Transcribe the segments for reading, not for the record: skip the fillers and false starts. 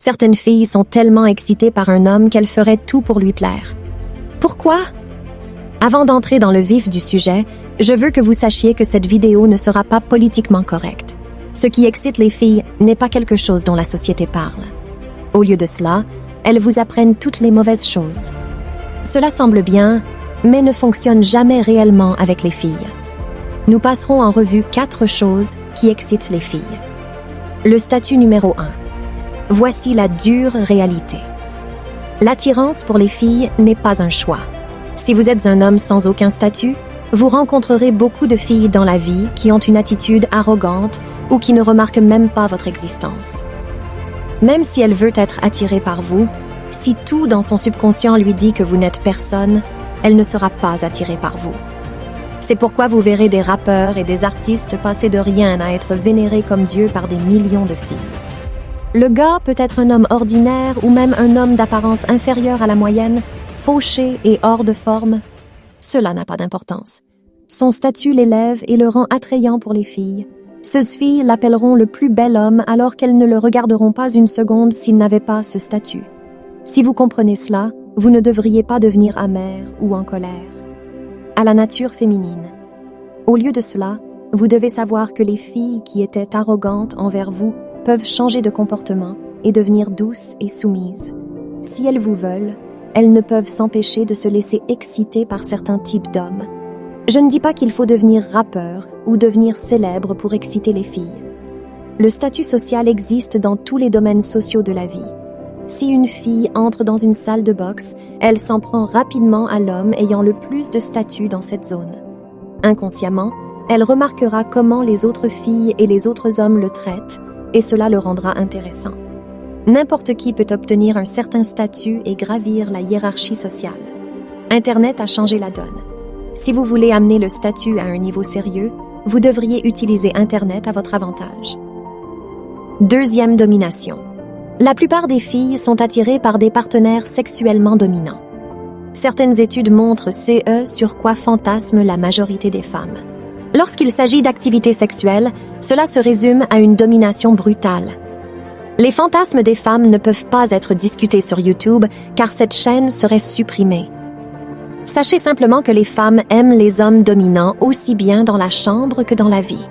Certaines filles sont tellement excitées par un homme qu'elles feraient tout pour lui plaire. Pourquoi? Avant d'entrer dans le vif du sujet, je veux que vous sachiez que cette vidéo ne sera pas politiquement correcte. Ce qui excite les filles n'est pas quelque chose dont la société parle. Au lieu de cela, elles vous apprennent toutes les mauvaises choses. Cela semble bien, mais ne fonctionne jamais réellement avec les filles. Nous passerons en revue 4 choses qui excitent les filles. Le statut numéro 1. Voici la dure réalité. L'attirance pour les filles n'est pas un choix. Si vous êtes un homme sans aucun statut, vous rencontrerez beaucoup de filles dans la vie qui ont une attitude arrogante ou qui ne remarquent même pas votre existence. Même si elle veut être attirée par vous, si tout dans son subconscient lui dit que vous n'êtes personne, elle ne sera pas attirée par vous. C'est pourquoi vous verrez des rappeurs et des artistes passer de rien à être vénérés comme Dieu par des millions de filles. Le gars peut être un homme ordinaire ou même un homme d'apparence inférieure à la moyenne, fauché et hors de forme. Cela n'a pas d'importance. Son statut l'élève et le rend attrayant pour les filles. Ces filles l'appelleront le plus bel homme alors qu'elles ne le regarderont pas une seconde s'il n'avait pas ce statut. Si vous comprenez cela, vous ne devriez pas devenir amer ou en colère. À la nature féminine. Au lieu de cela, vous devez savoir que les filles qui étaient arrogantes envers vous peuvent changer de comportement et devenir douces et soumises. Si elles vous veulent, elles ne peuvent s'empêcher de se laisser exciter par certains types d'hommes. Je ne dis pas qu'il faut devenir rappeur ou devenir célèbre pour exciter les filles. Le statut social existe dans tous les domaines sociaux de la vie. Si une fille entre dans une salle de boxe, elle s'en prend rapidement à l'homme ayant le plus de statut dans cette zone. Inconsciemment, elle remarquera comment les autres filles et les autres hommes le traitent, et cela le rendra intéressant. N'importe qui peut obtenir un certain statut et gravir la hiérarchie sociale. Internet a changé la donne. Si vous voulez amener le statut à un niveau sérieux, vous devriez utiliser Internet à votre avantage. Deuxième domination. La plupart des filles sont attirées par des partenaires sexuellement dominants. Certaines études montrent sur quoi fantasme la majorité des femmes. Lorsqu'il s'agit d'activités sexuelles, cela se résume à une domination brutale. Les fantasmes des femmes ne peuvent pas être discutés sur YouTube car cette chaîne serait supprimée. Sachez simplement que les femmes aiment les hommes dominants aussi bien dans la chambre que dans la vie.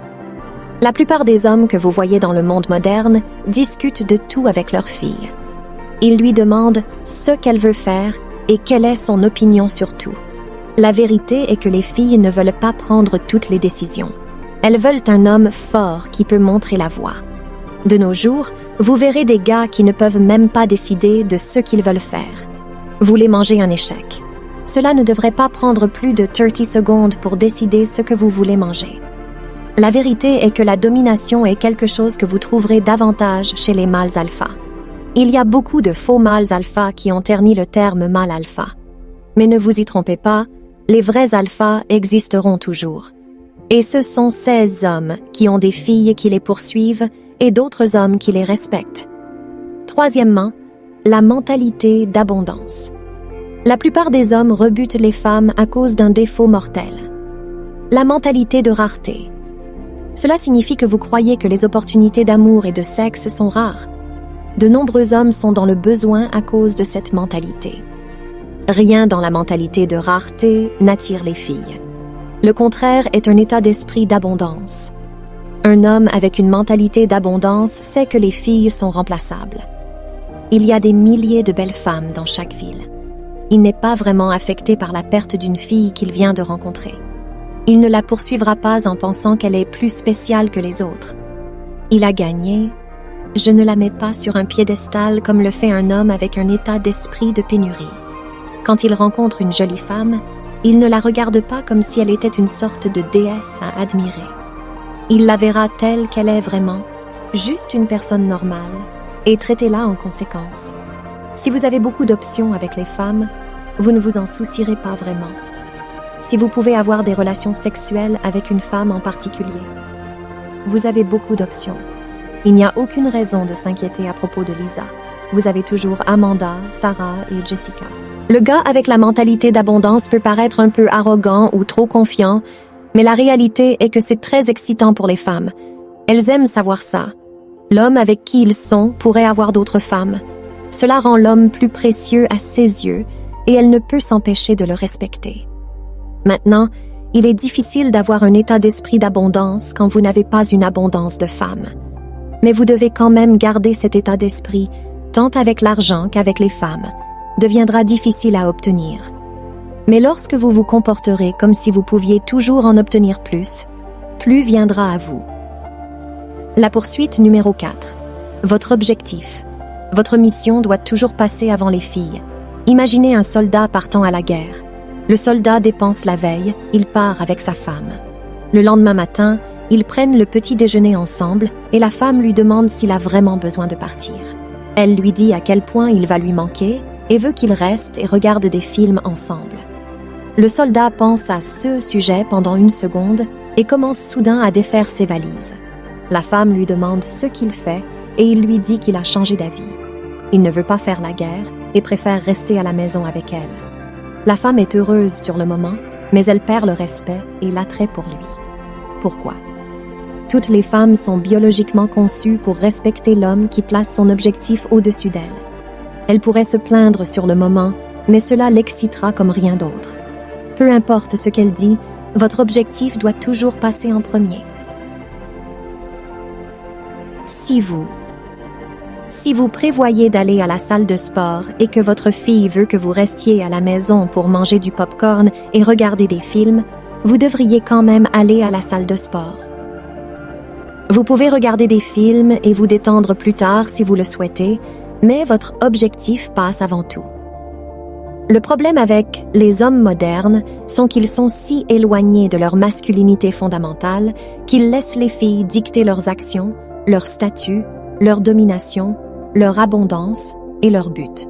La plupart des hommes que vous voyez dans le monde moderne discutent de tout avec leur fille. Ils lui demandent ce qu'elle veut faire et quelle est son opinion sur tout. La vérité est que les filles ne veulent pas prendre toutes les décisions. Elles veulent un homme fort qui peut montrer la voie. De nos jours, vous verrez des gars qui ne peuvent même pas décider de ce qu'ils veulent faire. Vous les mangez un échec. Cela ne devrait pas prendre plus de 30 secondes pour décider ce que vous voulez manger. La vérité est que la domination est quelque chose que vous trouverez davantage chez les mâles alpha. Il y a beaucoup de faux mâles alpha qui ont terni le terme mâle alpha. Mais ne vous y trompez pas, les vrais alphas existeront toujours. Et ce sont ces hommes qui ont des filles qui les poursuivent et d'autres hommes qui les respectent. Troisièmement, la mentalité d'abondance. La plupart des hommes rebutent les femmes à cause d'un défaut mortel. La mentalité de rareté. Cela signifie que vous croyez que les opportunités d'amour et de sexe sont rares. De nombreux hommes sont dans le besoin à cause de cette mentalité. Rien dans la mentalité de rareté n'attire les filles. Le contraire est un état d'esprit d'abondance. Un homme avec une mentalité d'abondance sait que les filles sont remplaçables. Il y a des milliers de belles femmes dans chaque ville. Il n'est pas vraiment affecté par la perte d'une fille qu'il vient de rencontrer. Il ne la poursuivra pas en pensant qu'elle est plus spéciale que les autres. Il a gagné. Je ne la mets pas sur un piédestal comme le fait un homme avec un état d'esprit de pénurie. Quand il rencontre une jolie femme, il ne la regarde pas comme si elle était une sorte de déesse à admirer. Il la verra telle qu'elle est vraiment, juste une personne normale, et traitez-la en conséquence. Si vous avez beaucoup d'options avec les femmes, vous ne vous en soucierez pas vraiment. Si vous pouvez avoir des relations sexuelles avec une femme en particulier, vous avez beaucoup d'options. Il n'y a aucune raison de s'inquiéter à propos de Lisa. Vous avez toujours Amanda, Sarah et Jessica. Le gars avec la mentalité d'abondance peut paraître un peu arrogant ou trop confiant, mais la réalité est que c'est très excitant pour les femmes. Elles aiment savoir ça. L'homme avec qui ils sont pourrait avoir d'autres femmes. Cela rend l'homme plus précieux à ses yeux et elle ne peut s'empêcher de le respecter. Maintenant, il est difficile d'avoir un état d'esprit d'abondance quand vous n'avez pas une abondance de femmes. Mais vous devez quand même garder cet état d'esprit, tant avec l'argent qu'avec les femmes, deviendra difficile à obtenir. Mais lorsque vous vous comporterez comme si vous pouviez toujours en obtenir plus viendra à vous. La poursuite numéro 4. Votre objectif. Votre mission doit toujours passer avant les filles. Imaginez un soldat partant à la guerre. Le soldat dépense la veille, il part avec sa femme. Le lendemain matin, ils prennent le petit déjeuner ensemble et la femme lui demande s'il a vraiment besoin de partir. Elle lui dit à quel point il va lui manquer et veut qu'ils restent et regardent des films ensemble. Le soldat pense à ce sujet pendant une seconde et commence soudain à défaire ses valises. La femme lui demande ce qu'il fait et il lui dit qu'il a changé d'avis. Il ne veut pas faire la guerre et préfère rester à la maison avec elle. La femme est heureuse sur le moment, mais elle perd le respect et l'attrait pour lui. Pourquoi? Toutes les femmes sont biologiquement conçues pour respecter l'homme qui place son objectif au-dessus d'elle. Elle pourrait se plaindre sur le moment, mais cela l'excitera comme rien d'autre. Peu importe ce qu'elle dit, votre objectif doit toujours passer en premier. Si vous prévoyez d'aller à la salle de sport et que votre fille veut que vous restiez à la maison pour manger du popcorn et regarder des films, vous devriez quand même aller à la salle de sport. Vous pouvez regarder des films et vous détendre plus tard si vous le souhaitez, mais votre objectif passe avant tout. Le problème avec les hommes modernes sont qu'ils sont si éloignés de leur masculinité fondamentale qu'ils laissent les filles dicter leurs actions, leur statut, leur domination, leur abondance et leur but.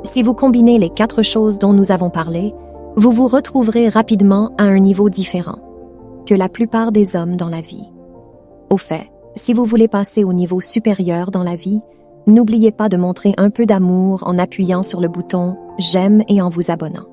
Si vous combinez les 4 choses dont nous avons parlé, vous vous retrouverez rapidement à un niveau différent que la plupart des hommes dans la vie. Au fait, si vous voulez passer au niveau supérieur dans la vie, n'oubliez pas de montrer un peu d'amour en appuyant sur le bouton « J'aime » et en vous abonnant.